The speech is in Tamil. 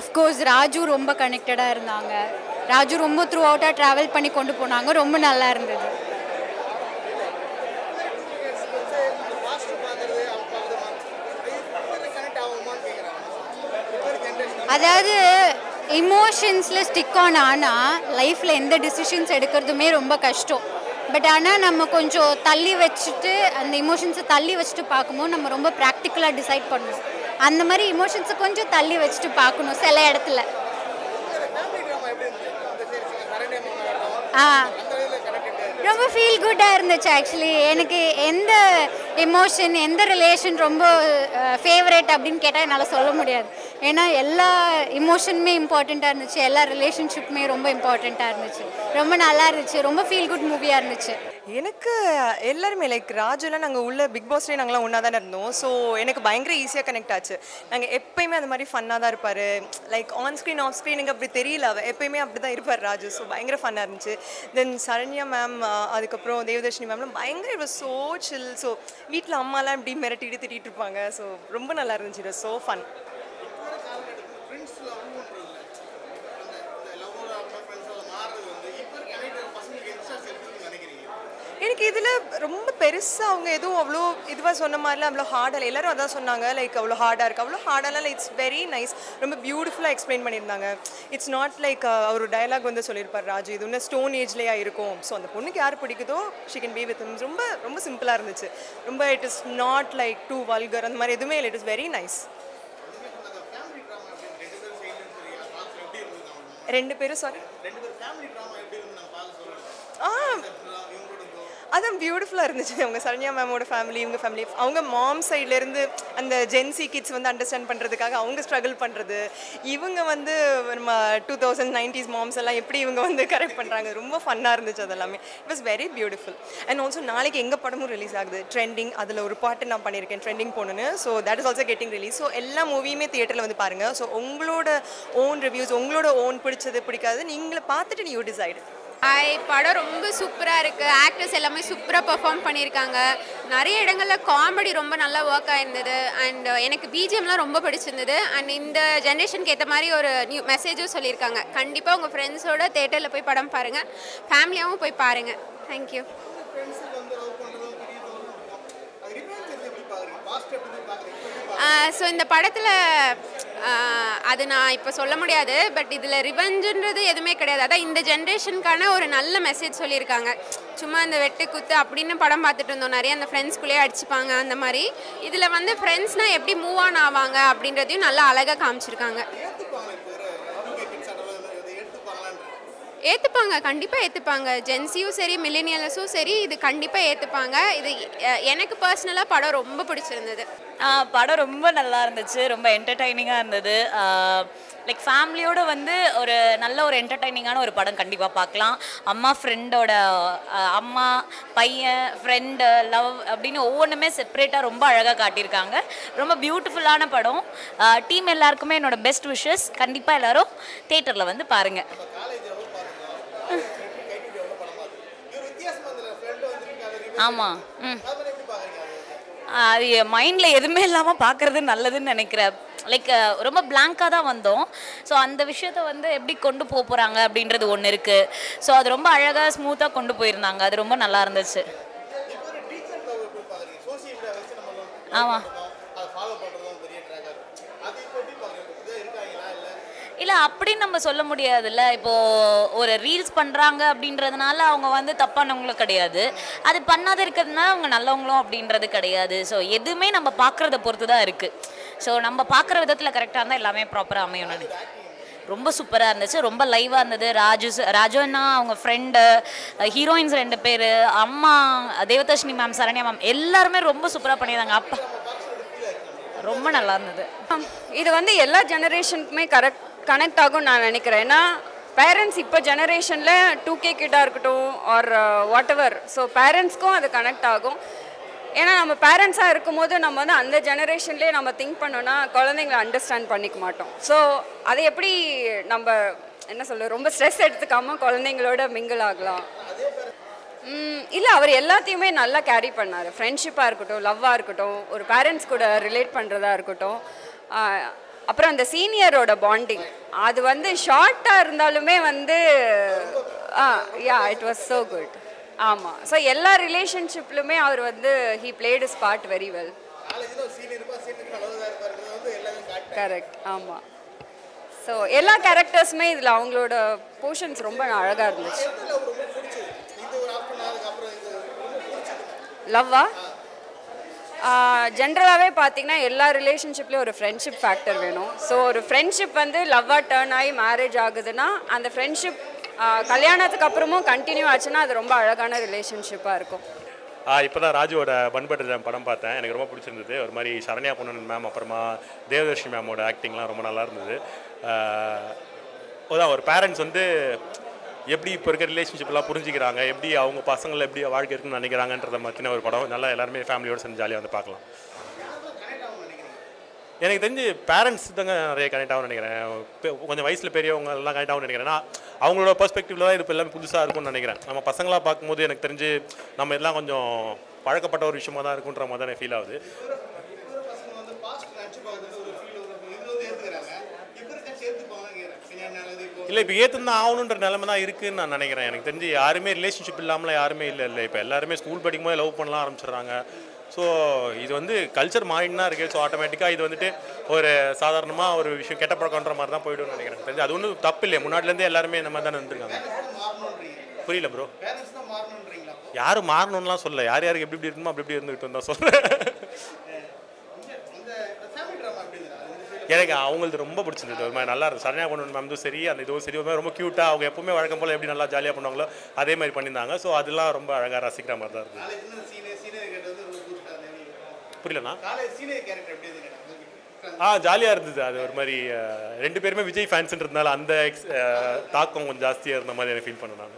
அஃப்கோர்ஸ் ராஜு ரொம்ப கனெக்டடாக இருந்தாங்க. ராஜு ரொம்ப த்ரூ அவுட்டாக ட்ராவல் பண்ணி கொண்டு போனாங்க. ரொம்ப நல்லா இருந்தது. அதாவது இமோஷன்ஸில் ஸ்டிக் ஆன் ஆனால் லைஃப்பில் எந்த டிசிஷன்ஸ் எடுக்கிறதுமே ரொம்ப கஷ்டம். பட் ஆனால் நம்ம கொஞ்சம் தள்ளி வச்சுட்டு அந்த இமோஷன்ஸை தள்ளி வச்சுட்டு பார்க்கும்போது நம்ம ரொம்ப ப்ராக்டிக்கலாக டிசைட் பண்ணணும். அந்த மாதிரி இமோஷன்ஸை கொஞ்சம் தள்ளி வச்சுட்டு பார்க்கணும் சில இடத்துல. ரொம்ப ஃபீல் குட்டாக இருந்துச்சு. ஆக்சுவலி எனக்கு எந்த எமோஷன் எந்த ரிலேஷன் ரொம்ப ஃபேவரேட் அப்படின்னு கேட்டால் என்னால் சொல்ல முடியாது. ஏன்னா எல்லா இமோஷனுமே இம்பார்ட்டண்ட்டாக இருந்துச்சு, எல்லா ரிலேஷன்ஷிப்புமே ரொம்ப இம்பார்ட்டண்ட்டாக இருந்துச்சு. ரொம்ப நல்லா இருந்துச்சு. ரொம்ப ஃபீல் குட் மூவியாக இருந்துச்சு. எனக்கு எல்லாருமே லைக் ராஜுலாம் நாங்கள் உள்ள பிக் பாஸ்லேயே நாங்களாம் ஒன்றா தானே இருந்தோம். ஸோ எனக்கு பயங்கர ஈஸியாக கனெக்ட் ஆச்சு. நாங்கள் எப்போயுமே அந்த மாதிரி ஃபன்னாக தான் இருப்பார். Like on screen off screen எனக்கு அப்படி தெரியல, அவர் எப்போயுமே அப்படி தான் இருப்பார் ராஜு. ஸோ பயங்கர ஃபன்னாக இருந்துச்சு. தென் சரண்யா மேம், அதுக்கப்புறம் தேவதர்ஷினி மேம்லாம் பயங்கர it was so chill. So வீட்டில் அம்மாலாம் இப்படி மிரட்டிட்டு திட்டிகிட்டு இருப்பாங்க. ஸோ ரொம்ப நல்லா இருந்துச்சு. It was so fun. எனக்கு இதில் ரொம்ப பெருசாக அவங்க எதுவும் அவ்வளோ இதுவாக சொன்ன மாதிரிலாம் அவ்வளோ ஹார்டாக எல்லோரும் அதான் சொன்னாங்க. லைக் அவ்வளோ ஹார்டாக இருக்குது, அவ்வளோ ஹார்டாலாம் இட்ஸ் வெரி நைஸ். ரொம்ப பியூட்டிஃபுல்லாக எக்ஸ்பிளைன் பண்ணியிருந்தாங்க. இட்ஸ் நாட் லைக் அவர் டயலாக் வந்து சொல்லியிருப்பார் ராஜு, இது இன்னும் ஸ்டோன் ஏஜ்லேயே இருக்கும். ஸோ அந்த பொண்ணுக்கு யார் பிடிக்குதோ ஷி கேன் பி வித் ரொம்ப ரொம்ப சிம்பிளாக இருந்துச்சு. ரொம்ப it is not like too vulgar அந்த மாதிரி எதுவுமே இல்லை. It is very nice. ரெண்டு பேரும் சாரி அதான் பியூட்டிஃபுல்லாக இருந்துச்சு. அவங்க சரண்யா மேமோட ஃபேமிலி, இவங்க ஃபேமிலி, அவங்க மாம் சைட்லேருந்து அந்த ஜென்சி கிட்ஸ் வந்து அண்டர்ஸ்டாண்ட் பண்ணுறதுக்காக அவங்க ஸ்ட்ரகிள் பண்ணுறது, இவங்க வந்து நம்ம 2090s மாம்ஸ் எல்லாம் எப்படி இவங்க வந்து கரெக்ட் பண்ணுறாங்க. ரொம்ப ஃபன்னாக இருந்துச்சு. அதெல்லாமே it was very beautiful. And also நாளைக்கு எங்கள் படமும் ரிலீஸ் ஆகுது, ட்ரெண்டிங். அதில் ஒரு பாட்டு நான் பண்ணியிருக்கேன், ட்ரெண்டிங் போகணுன்னு. So that is also getting release. So எல்லா மூவியுமே தியேட்டரில் வந்து பாருங்கள். ஸோ உங்களோட ஓன் ரிவ்யூஸ், உங்களோட ஓன் பிடிச்சது பிடிக்காது நீங்களை பார்த்துட்டு யூ டிசைடு. படம் ரொம்ப சூப்பராக இருக்குது. ஆக்டர்ஸ் எல்லாமே சூப்பராக பெர்ஃபார்ம் பண்ணியிருக்காங்க. நிறைய இடங்களில் காமெடி ரொம்ப நல்லா ஒர்க் ஆகிருந்தது. அண்ட் எனக்கு பிஜிஎம்லாம் ரொம்ப பிடிச்சிருந்தது. அண்ட் இந்த ஜென்ரேஷனுக்கு ஏற்ற மாதிரி ஒரு நியூ மெசேஜும் சொல்லியிருக்காங்க. கண்டிப்பாக உங்கள் ஃப்ரெண்ட்ஸோட தேட்டரில் போய் படம் பாருங்கள், ஃபேமிலியாகவும் போய் பாருங்கள். தேங்க்யூ. ஸோ இந்த படத்தில் அது நான் இப்போ சொல்ல முடியாது. பட் இதில் ரிவெஞ்சுன்றது எதுவுமே கிடையாது. அதான் இந்த ஜென்ரேஷனுக்கான ஒரு நல்ல மெசேஜ் சொல்லியிருக்காங்க. சும்மா இந்த வெட்டு குத்து அப்படின்னு படம் பார்த்துட்டு இருந்தோம், நிறைய அந்த ஃப்ரெண்ட்ஸ்குள்ளேயே அடிச்சுப்பாங்க அந்த மாதிரி. இதில் வந்து ஃப்ரெண்ட்ஸ்னால் எப்படி மூவ் ஆன் ஆவாங்க அப்படின்றதையும் நல்லா அழகாக காமிச்சிருக்காங்க. ஏற்றுப்பாங்க, கண்டிப்பாக ஏற்றுப்பாங்க. ஜென்சியும் சரி மில்லேனியல்ஸும் சரி இது கண்டிப்பாக ஏற்றுப்பாங்க. இது எனக்கு பர்சனலாக படம் ரொம்ப பிடிச்சிருந்தது. படம் ரொம்ப நல்லா இருந்துச்சு, ரொம்ப என்டர்டைனிங்காக இருந்தது. லைக் ஃபேமிலியோட வந்து ஒரு நல்ல ஒரு என்டர்டைனிங்கான ஒரு படம் கண்டிப்பாக பார்க்கலாம். அம்மா ஃப்ரெண்டோட அம்மா பையன் ஃப்ரெண்டு லவ் அப்படின்னு ஒவ்வொன்றுமே செப்பரேட்டாக ரொம்ப அழகாக காட்டியிருக்காங்க. ரொம்ப பியூட்டிஃபுல்லான படம். டீம் எல்லாருக்குமே என்னோட பெஸ்ட் விஷஸ். கண்டிப்பாக எல்லோரும் தேட்டரில் வந்து பாருங்கள். ஆமாம், அது மைண்டில் எதுவுமே இல்லாமல் பார்க்குறது நல்லதுன்னு நினைக்கிறேன். லைக் ரொம்ப பிளாங்காக தான் வந்தோம். ஸோ அந்த விஷயத்த வந்து எப்படி கொண்டு போகிறாங்க அப்படின்றது ஒன்று இருக்குது. ஸோ அது ரொம்ப அழகாக ஸ்மூத்தாக கொண்டு போயிருந்தாங்க. அது ரொம்ப நல்லா இருந்துச்சு. ஆமாம், இல்லை அப்படின்னு நம்ம சொல்ல முடியாதுல்ல. இப்போது ஒரு ரீல்ஸ் பண்ணுறாங்க அப்படின்றதுனால அவங்க வந்து தப்பானவங்களும் கிடையாது, அது பண்ணாத இருக்கிறதுனால அவங்க நல்லவங்களும் அப்படின்றது கிடையாது. ஸோ எதுவுமே நம்ம பார்க்குறத பொறுத்து தான் இருக்குது. ஸோ நம்ம பார்க்குற விதத்தில் கரெக்டாக இருந்தால் எல்லாமே ப்ராப்பராக அமையும். நான் ரொம்ப சூப்பராக இருந்துச்சு, ரொம்ப லைவாக இருந்தது. ராஜுன்னா அவங்க ஃப்ரெண்டு, ஹீரோயின்ஸ் 2 பேர், அம்மா தேவதர்ஷினி மேம், சரண்யா மேம் எல்லாருமே ரொம்ப சூப்பராக பண்ணியிருந்தாங்க. அப்பா ரொம்ப நல்லா இருந்தது. இது வந்து எல்லா ஜெனரேஷனுக்குமே கனெக்ட் ஆகும் நான் நினைக்கிறேன். ஏன்னா பேரண்ட்ஸ் இப்போ ஜெனரேஷனில் 2K கிட்டாக இருக்கட்டும் ஆர் வாட் எவர், ஸோ பேரண்ட்ஸ்க்கும் அது கனெக்ட் ஆகும். ஏன்னா நம்ம பேரண்ட்ஸாக இருக்கும்போது நம்ம வந்து அந்த ஜெனரேஷன்லேயே நம்ம திங்க் பண்ணோன்னா குழந்தைங்களை அண்டர்ஸ்டாண்ட் பண்ணிக்க மாட்டோம். ஸோ அதை எப்படி நம்ம என்ன சொல்ல ரொம்ப ஸ்ட்ரெஸ் எடுத்துக்காமல் குழந்தைங்களோட மிங்கிள் ஆகலாம். இல்லை, அவர் எல்லாத்தையுமே நல்லா கேரி பண்ணார். ஃப்ரெண்ட்ஷிப்பாக இருக்கட்டும், லவ்வாக இருக்கட்டும், ஒரு பேரண்ட்ஸ் கூட ரிலேட் பண்ணுறதா இருக்கட்டும், அப்புறம் அந்த சீனியரோட பாண்டிங் அது வந்து ஷார்ட்டாக இருந்தாலுமே வந்து yeah it was so good. ஆமாம். ஸோ எல்லா ரிலேஷன்ஷிப்லுமே அவர் வந்து he played is part very well. Correct. ஆமாம். ஸோ எல்லா கேரக்டர்ஸுமே இதில் அவங்களோட போர்ஷன்ஸ் ரொம்ப அழகாக இருந்துச்சு. லவ்வா ஜென்ரலாகவே பார்த்தீங்கன்னா எல்லா ரிலேஷன்ஷிப்லேயும் ஒரு ஃப்ரெண்ட்ஷிப் ஃபேக்டர் வேணும். ஸோ ஒரு ஃப்ரெண்ட்ஷிப் வந்து லவ்வாக டேர்ன் ஆகி மேரேஜ் ஆகுதுன்னா அந்த ஃப்ரெண்ட்ஷிப் கல்யாணத்துக்கு அப்புறமும் கண்டினியூ ஆச்சுன்னா அது ரொம்ப அழகான ரிலேஷன்ஷிப்பாக இருக்கும். இப்போ தான் ராஜுவோட பண்பட்ட படம் பார்த்தேன். எனக்கு ரொம்ப பிடிச்சிருந்தது. ஒரு மாதிரி சரண்யா பொன்னன் மேம் அப்புறமா தேவதர்ஷினி மேமோட ஆக்டிங்லாம் ரொம்ப நல்லா இருந்தது. அதான் ஒரு பேரண்ட்ஸ் வந்து எப்படி இப்போ இருக்க ரிலேஷன்ஷிப்லாம் புரிஞ்சிக்கிறாங்க, எப்படி அவங்க பசங்களை எப்படி வாழ்க்கை இருக்குன்னு நினைக்கிறாங்கன்றதை பற்றின ஒரு படம். நல்லா எல்லாருமே ஃபேமிலியோடு சேர்ந்து ஜாலியாக வந்து பார்க்கலாம். எனக்கு தெரிஞ்சு பேரண்ட்ஸ் தாங்க நிறைய கனெக்ட் ஆகும்னு நினைக்கிறேன். கொஞ்சம் வயசில் பெரியவங்க எல்லாம் கனெக்ட் ஆகும்னு நினைக்கிறேன். ஏன்னா அவங்களோட பெர்ஸ்பெக்டிவில் தான் இது இப்போ எல்லாமே புதுசாக இருக்கும்னு நினைக்கிறேன். நம்ம பசங்களாக பார்க்கும்போது எனக்கு தெரிஞ்சு நம்ம எல்லாம் கொஞ்சம் பழக்கப்பட்ட ஒரு விஷயமா தான் இருக்குன்ற மாதிரி தான் ஃபீல் ஆகுது. இல்லை இப்போ ஏற்றுந்தான் ஆகணுன்ற நிலைமை தான் இருக்குதுன்னு நான் நினைக்கிறேன். எனக்கு தெரிஞ்சு யாருமே ரிலேஷன்ஷிப் இல்லாமல் யாருமே இல்லை. இப்போ எல்லாருமே ஸ்கூல் படிக்கும்போது லவ் பண்ணலாம் ஆரம்பிச்சிடுறாங்க. ஸோ இது வந்து கல்ச்சர் மாறின்னு தான் இருக்குது. ஸோ ஆட்டோமேட்டிக்காக இது வந்துட்டு ஒரு சாதாரணமாக ஒரு விஷயம் கெட்ட பழக்கன்ற மாதிரி தான் போய்டுன்னு நினைக்கிறேன். தெரிஞ்சு அது ஒன்றும் தப்பு இல்லை. முன்னாடிலேருந்தே எல்லாருமே இந்த மாதிரி தான் இருந்துருக்காங்க. புரியல ப்ரோ. யாரும் மாறணும்லாம் சொல்ல, யார் யாருக்கு எப்படி இருக்கணுமோ அப்படி இருந்துகிட்டு தான் சொல்கிறேன். எனக்கு அவங்களுக்கு ரொம்ப பிடிச்சிருந்தது. ஒரு மாதிரி நல்லா இருந்தது. சரண்யா பொன்னன் மேம் சரி, அந்த இதுவும் சரி, ஒரு மாதிரி ரொம்ப க்யூட்டாக அவங்க எப்பவுமே வழக்கம் போல் எப்படி நல்லா ஜாலியாக பண்ணுவாங்களோ அதே மாதிரி பண்ணியிருந்தாங்க. ஸோ அதெல்லாம் ரொம்ப அழகாக ரசிக்கிற மாதிரி தான் இருந்தது. புரியலண்ணா. ஜாலியாக இருந்தது. அது ஒரு மாதிரி 2 பேருமே விஜய் ஃபேன்ஸ்ன்றதுனால அந்த தாக்கம் கொஞ்சம் ஜாஸ்தியாக இருந்த மாதிரி எனக்கு ஃபீல் பண்ணேன் நான்.